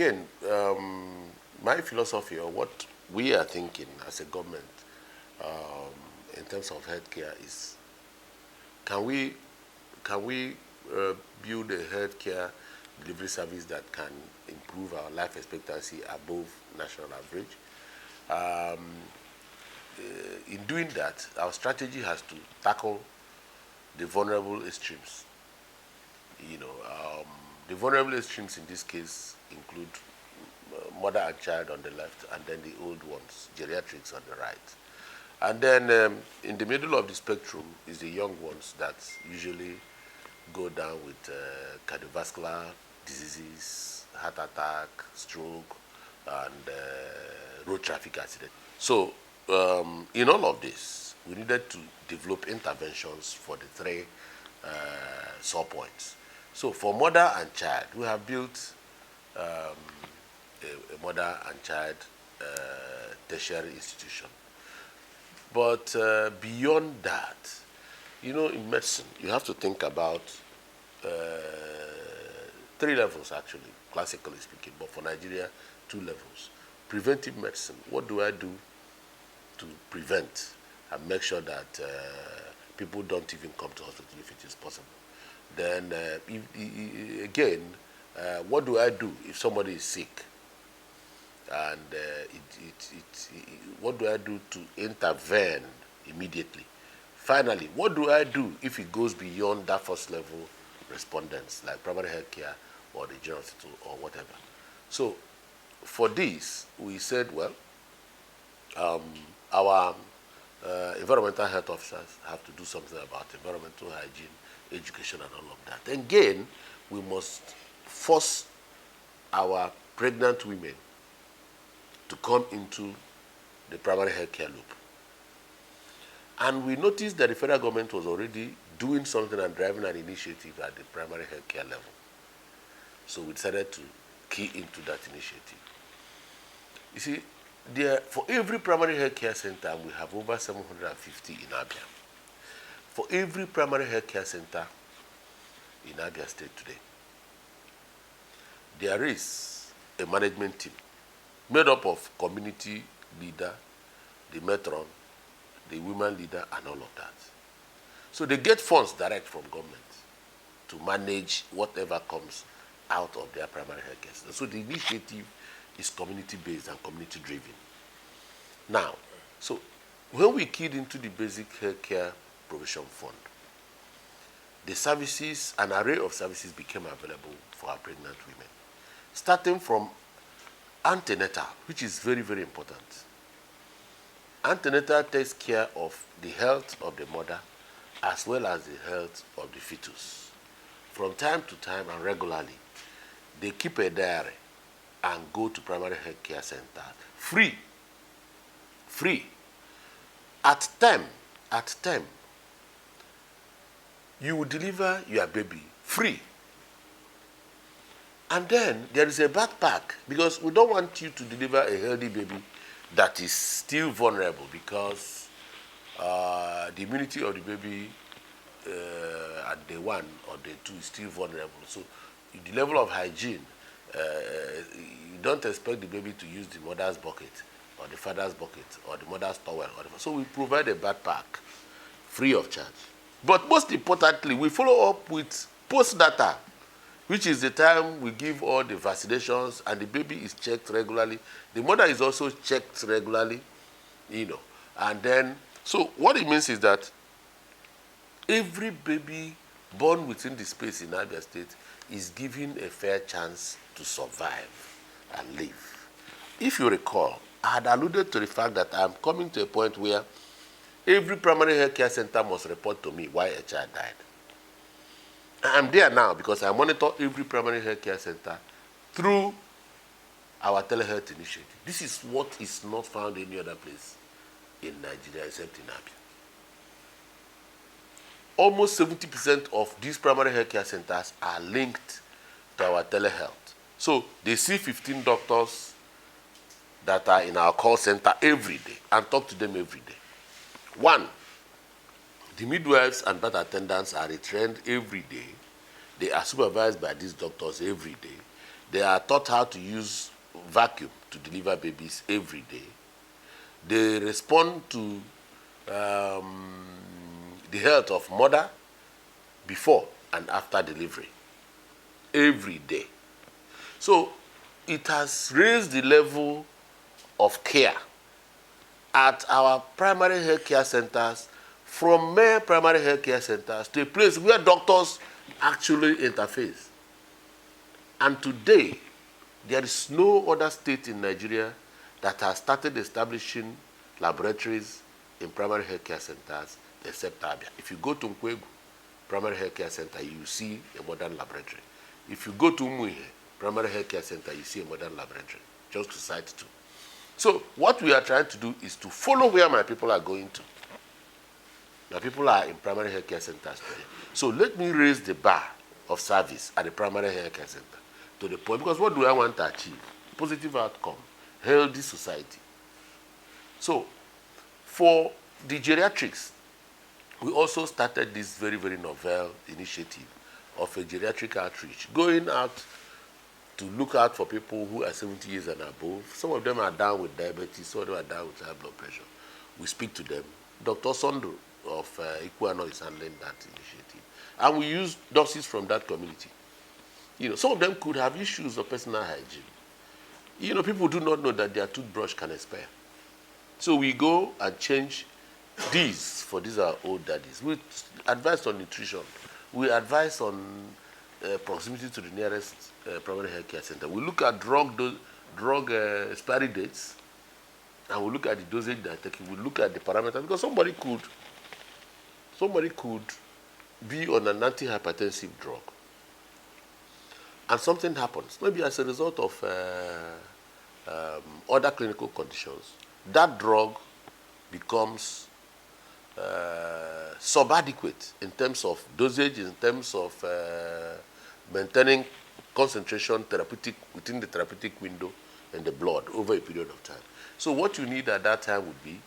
again, my philosophy or what we are thinking as a government in terms of healthcare is, can we build a healthcare delivery service that can improve our life expectancy above national average? In doing that, our strategy has to tackle the vulnerable extremes. The vulnerable extremes in this case include mother and child on the left, and then the old ones, geriatrics, on the right. And then in the middle of the spectrum is the young ones that usually go down with cardiovascular diseases, heart attack, stroke, and road traffic accident. So in all of this, we needed to develop interventions for the three sore points. So for mother and child, we have built a mother and child tertiary institution. But beyond that, in medicine, you have to think about 3 levels actually, classically speaking, but for Nigeria, 2 levels. Preventive medicine, what do I do to prevent and make sure that people don't even come to hospital if it is possible? Then again, what do I do if somebody is sick? And what do I do to intervene immediately? Finally, what do I do if it goes beyond that first level respondents, like primary health care or the general hospital or whatever? So for this, we said, well, our environmental health officers have to do something about environmental hygiene, education, and all of that. Again, we must force our pregnant women to come into the primary health care loop. And we noticed that the federal government was already doing something and driving an initiative at the primary health care level. So we decided to key into that initiative. You see, for every primary health care center, we have over 750 in Abia. For every primary health care center in Abia State today, there is a management team made up of community leader, the matron, the women leader, and all of that. So they get funds direct from government to manage whatever comes out of their primary health care. So the initiative is community-based and community-driven. Now, so when we keyed into the basic health care provision fund, the services, an array of services became available for our pregnant women, starting from antenatal, which is very, very important. Antenatal takes care of the health of the mother as well as the health of the fetus. From time to time and regularly, they keep a diary and go to primary health care center free. At term, you will deliver your baby free. And then there is a backpack, because we don't want you to deliver a healthy baby that is still vulnerable, because the immunity of the baby at day 1 or day 2 is still vulnerable. So the level of hygiene, you don't expect the baby to use the mother's bucket or the father's bucket or the mother's towel. So we provide a backpack free of charge. But most importantly, we follow up with post-data, which is the time we give all the vaccinations, and the baby is checked regularly. The mother is also checked regularly, And then, so what it means is that every baby born within the space in Abia State is given a fair chance to survive and live. If you recall, I had alluded to the fact that I'm coming to a point where every primary health care center must report to me why a child died. I'm there now because I monitor every primary health care center through our telehealth initiative. This is what is not found any other place in Nigeria except in Abia. Almost 70% of these primary health care centers are linked to our telehealth. So they see 15 doctors that are in our call center every day and talk to them every day. 1, the midwives and birth attendants are retrained every day. They are supervised by these doctors every day. They are taught how to use vacuum to deliver babies every day. They respond to the health of mother before and after delivery every day. So it has raised the level of care at our primary health care centers from mere primary health care centers to a place where doctors actually interface. And today, there is no other state in Nigeria that has started establishing laboratories in primary health care centers except Abia. If you go to Nkwegu Primary Health Care Center, you see a modern laboratory. If you go to Umuihe Primary Health Care Center, you see a modern laboratory, just to cite two. So what we are trying to do is to follow where my people are going to. My people are in primary health care centers today. So let me raise the bar of service at the primary health care center to the point, because what do I want to achieve? Positive outcome, healthy society. So for the geriatrics, we also started this very, very novel initiative of a geriatric outreach, going out to look out for people who are 70 years and above. Some of them are down with diabetes, some of them are down with high blood pressure. We speak to them. Dr. Sondo of Ikpeazu is handling that initiative. And we use nurses from that community. You know, some of them could have issues of personal hygiene. You know, people do not know that their toothbrush can expire. So we go and change these for these are old daddies. We advise on nutrition. We advise on proximity to the nearest primary health care center. We look at drug expiry dates, and we look at the dosage they're taking. We look at the parameters, because somebody could be on an antihypertensive drug, and something happens, maybe as a result of other clinical conditions. That drug becomes subadequate in terms of dosage, in terms of maintaining concentration within the therapeutic window in the blood over a period of time. So what you need at that time would be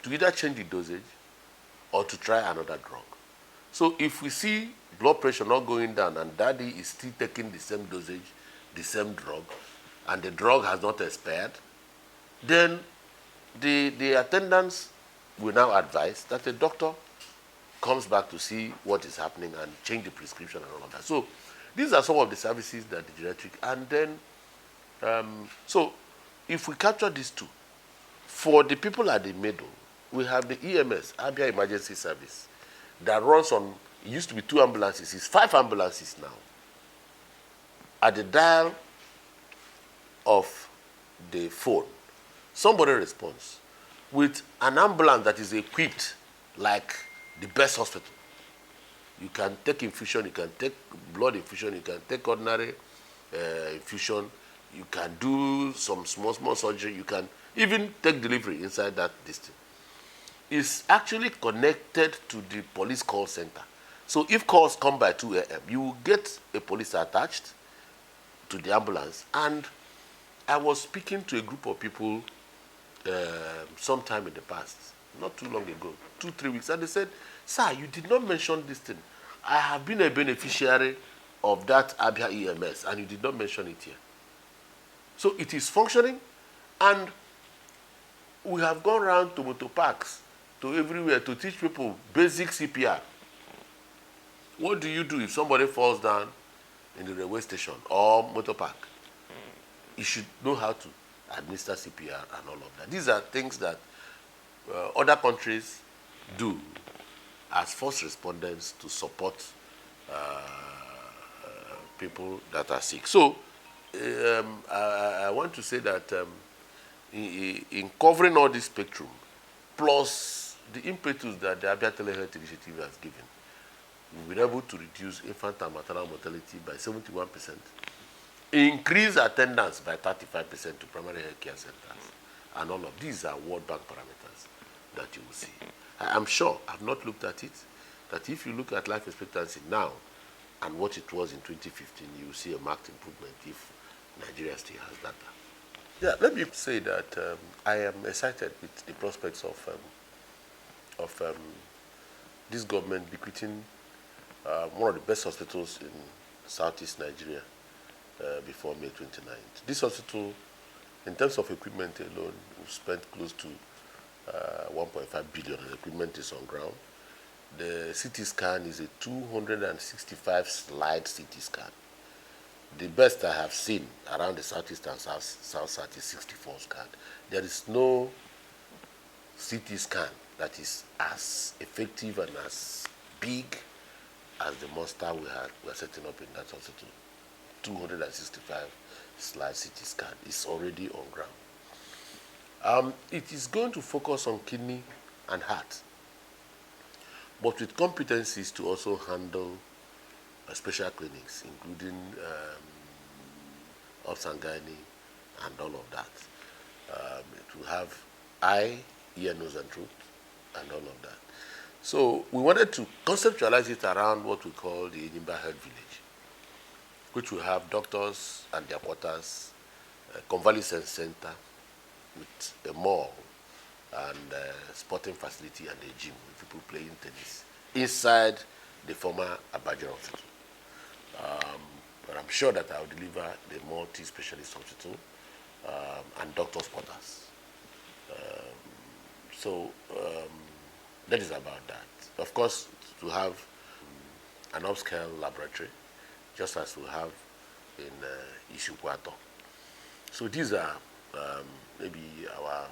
to either change the dosage or to try another drug. So if we see blood pressure not going down and daddy is still taking the same dosage, the same drug, and the drug has not expired, then the attendants will now advise that the doctor comes back to see what is happening and change the prescription and all of that. So these are some of the services that the geriatric, and then, so if we capture these two, for the people at the middle, we have the EMS, Abia Emergency Service, that runs on, it used to be 2 ambulances, it's 5 ambulances now. At the dial of the phone, somebody responds with an ambulance that is equipped like the best hospital. You can take infusion, you can take blood infusion, you can take ordinary infusion, you can do some small surgery, you can even take delivery inside that distance. It's actually connected to the police call center. So if calls come by 2 a.m., you will get a police attached to the ambulance. And I was speaking to a group of people sometime in the past, not too long ago, 2-3 weeks, and they said, "Sir, you did not mention this thing. I have been a beneficiary of that Abia EMS, and you did not mention it here." So it is functioning, and we have gone around to motor parks, to everywhere, to teach people basic CPR. What do you do if somebody falls down in the railway station or motor park? You should know how to administer CPR and all of that. These are things that other countries do as first responders to support people that are sick. So I want to say that in covering all this spectrum, plus the impetus that the Abia Telehealth Initiative has given, we've been able to reduce infant and maternal mortality by 71%, increase attendance by 35% to primary health care centers, and all of these are World Bank parameters that you will see. I'm sure, I've not looked at it, that if you look at life expectancy now and what it was in 2015, you will see a marked improvement if Nigeria still has data. Yeah, let me say that I am excited with the prospects of this government bequeathing one of the best hospitals in Southeast Nigeria before May 29th. This hospital, in terms of equipment alone, we've spent close to 1.5 billion, and equipment is on ground. The CT scan is a 265 slide CT scan. The best I have seen around the southeast and south is 64 scan. There is no CT scan that is as effective and as big as the monster we are setting up in that hospital. 265 slide CT scan is already on ground. It is going to focus on kidney and heart, but with competencies to also handle special clinics, including obs and gynae and all of that. It will have eye, ear, nose, and throat, and all of that. So we wanted to conceptualize it around what we call the Enimba Health Village, which will have doctors and their quarters, a convalescent center with a mall and a sporting facility and a gym with people playing tennis inside the former Abaja hospital. But I'm sure that I'll deliver the multi-specialist hospital and doctors' quarters. That is about that. Of course, to have an upscale laboratory, just as we have in Ikpeazu. So these are maybe our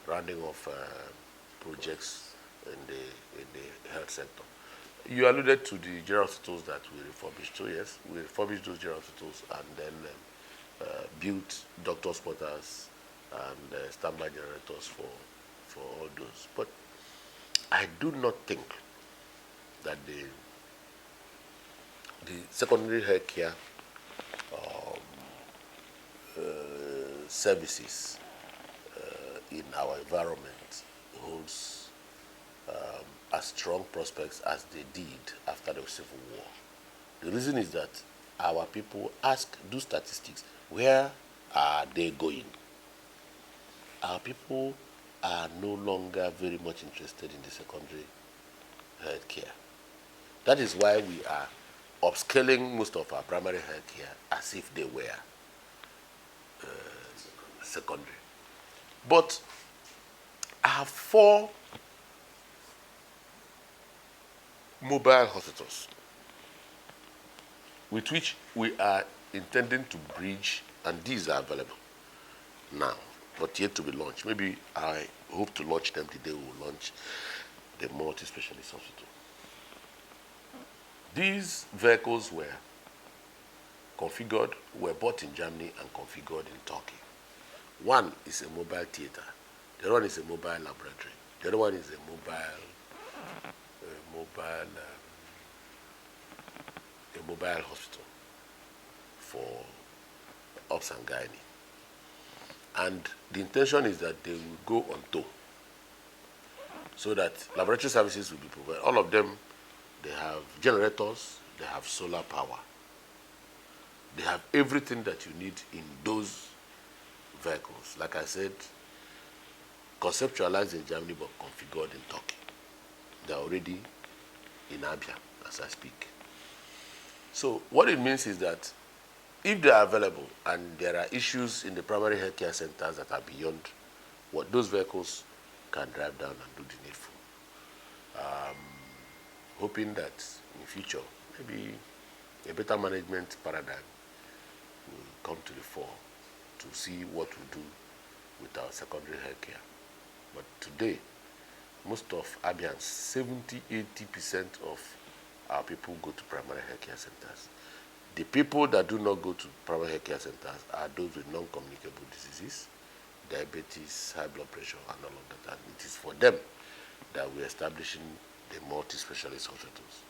rounding of projects in the health sector. You alluded to the general hospitals that we refurbished. So yes, we refurbished those general hospitals and then built doctors' quarters and standby generators for all those. But I do not think that the secondary health care services in our environment holds as strong prospects as they did after the Civil War. The reason is that our people do statistics, where are they going? Our people are no longer very much interested in the secondary health care. That is why we are upscaling most of our primary health care as if they were secondary. But I have 4 mobile hospitals with which we are intending to bridge, and these are available now, but yet to be launched. Maybe I hope to launch them the day we will launch the multi-specialist hospital. These vehicles were bought in Germany and configured in Turkey. One is a mobile theater, the other one is a mobile laboratory, the other one is a mobile hospital for obs and gynae. And the intention is that they will go on tour, so that laboratory services will be provided. All of them, they have generators, they have solar power. They have everything that you need in those vehicles. Like I said, conceptualized in Germany but configured in Turkey. They're already in Abia as I speak. So what it means is that if they are available and there are issues in the primary healthcare centers that are beyond what those vehicles can drive down and do the needful. Hoping that in future, maybe a better management paradigm will come to the fore to see what we do with our secondary healthcare. But today, most of Abians, 70–80% of our people go to primary healthcare centers. The people that do not go to primary healthcare centers are those with non-communicable diseases, diabetes, high blood pressure, and all of that. And it is for them that we're establishing the multi-specialist hospitals.